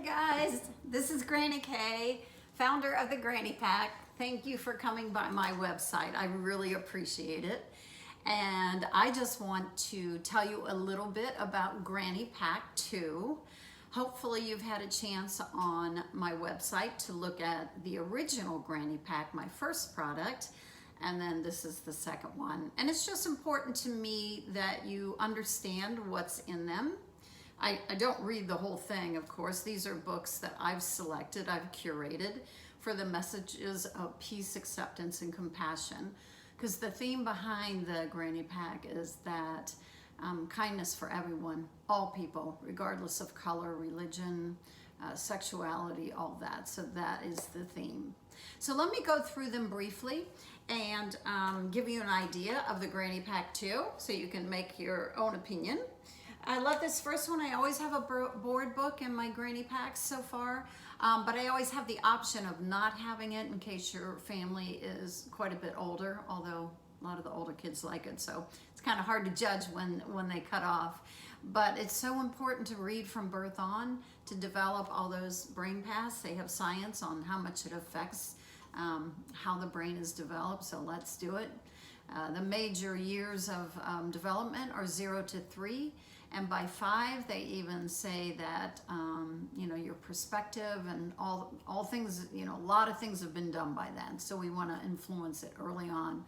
Hey guys, this is Granny K, founder of the Granny Pack. Thank you for coming by my website. I really appreciate it. And I just want to tell you a little bit about Granny Pack-2. Hopefully you've had a chance on my website to look at the original Granny Pack, my first product, and then this is the second one. And it's just important to me that you understand what's in them. I don't read the whole thing, of course. These are books that I've selected, I've curated for the messages of peace, acceptance, and compassion. Because the theme behind the Granny Pack is that kindness for everyone, all people, regardless of color, religion, sexuality, all that. So that is the theme. So let me go through them briefly and give you an idea of the Granny Pack 2 so you can make your own opinion. I love this first one. I always have a board book in my Granny Packs so far, but I always have the option of not having it in case your family is quite a bit older, although a lot of the older kids like it, so it's kind of hard to judge when they cut off. But it's so important to read from birth on to develop all those brain paths. They have science on how much it affects how the brain is developed, so let's do it. The major years of development are 0 to 3. And by 5, they even say that, your perspective and all things, a lot of things have been done by then. So we want to influence it early on.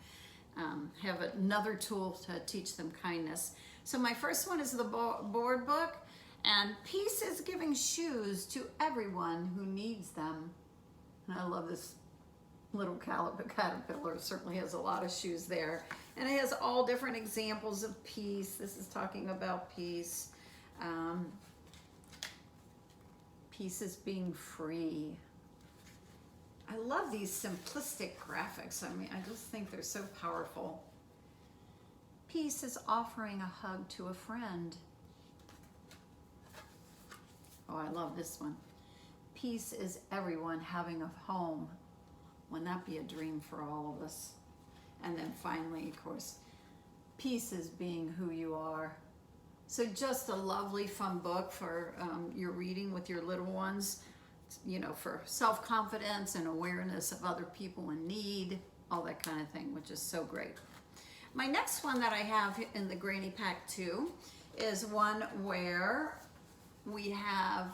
Have another tool to teach them kindness. So my first one is the board book. And peace is giving shoes to everyone who needs them. And I love this little caterpillar. Certainly has a lot of shoes there. And it has all different examples of peace. This is talking about peace. Peace is being free. I love these simplistic graphics. I mean, I just think they're so powerful. Peace is offering a hug to a friend. Oh, I love this one. Peace is everyone having a home. Wouldn't that be a dream for all of us? And then finally, of course, peace is being who you are. So just a lovely, fun book for your reading with your little ones, for self-confidence and awareness of other people in need, all that kind of thing, which is so great. My next one that I have in the Granny Pack 2 is one where we have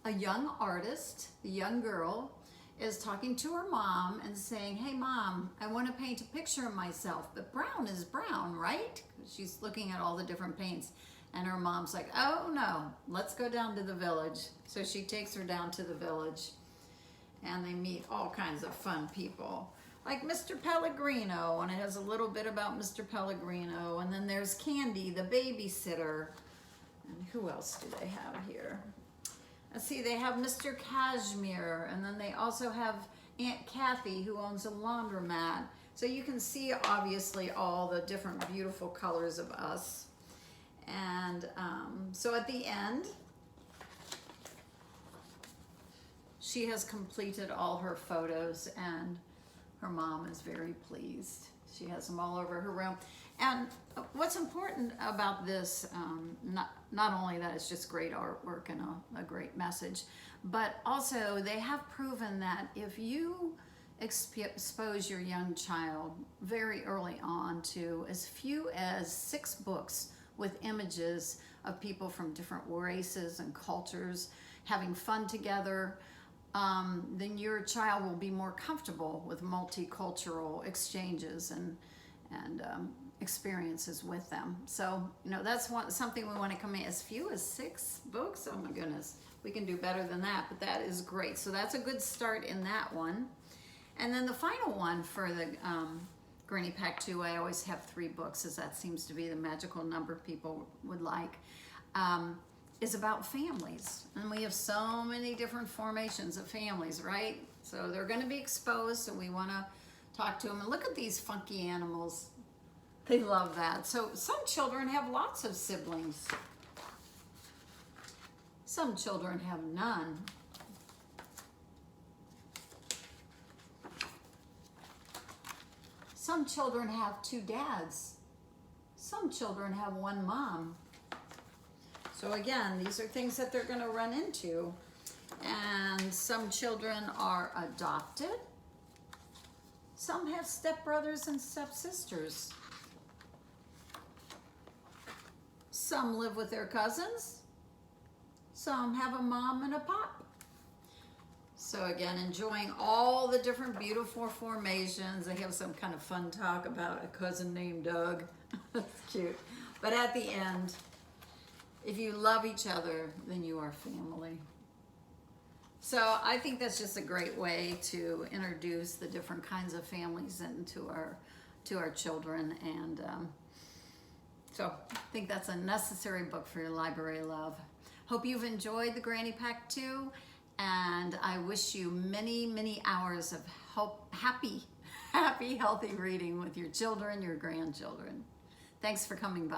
a young artist, a young girl, is talking to her mom and saying, hey mom, I want to paint a picture of myself, but brown is brown, right? She's looking at all the different paints and her mom's like, oh no, let's go down to the village. So she takes her down to the village and they meet all kinds of fun people like Mr. Pellegrino, and it has a little bit about Mr. Pellegrino, and then there's Candy, the babysitter, and who else do they have here? Let's see, they have Mr. Cashmere, and then they also have Aunt Kathy, who owns a laundromat. So you can see, obviously, all the different beautiful colors of us. And so at the end, she has completed all her photos, and her mom is very pleased. She has them all over her room. And what's important about this, not only that it's just great artwork and a great message, but also they have proven that if you expose your young child very early on to as few as 6 books with images of people from different races and cultures having fun together, then your child will be more comfortable with multicultural exchanges and experiences with them. So, that's something we want to come in as few as 6 books. Oh my goodness, we can do better than that, but that is great. So that's a good start in that one. And then the final one for the Granny Pack 2, I always have 3 books, as that seems to be the magical number people would like, is about families. And we have so many different formations of families, right? So they're going to be exposed, so we want to talk to them. And look at these funky animals. They love that. So some children have lots of siblings. Some children have none. Some children have 2 dads. Some children have 1 mom. So again, these are things that they're going to run into. And some children are adopted. Some have stepbrothers and stepsisters. Some live with their cousins. Some have a mom and a pop. So again, enjoying all the different beautiful formations. They have some kind of fun talk about a cousin named Doug. That's cute. But at the end, if you love each other, then you are family. So I think that's just a great way to introduce the different kinds of families into our children. And so I think that's a necessary book for your library love. Hope you've enjoyed the Granny Pack-2, and I wish you many, many hours of happy, healthy reading with your children, your grandchildren. Thanks for coming by.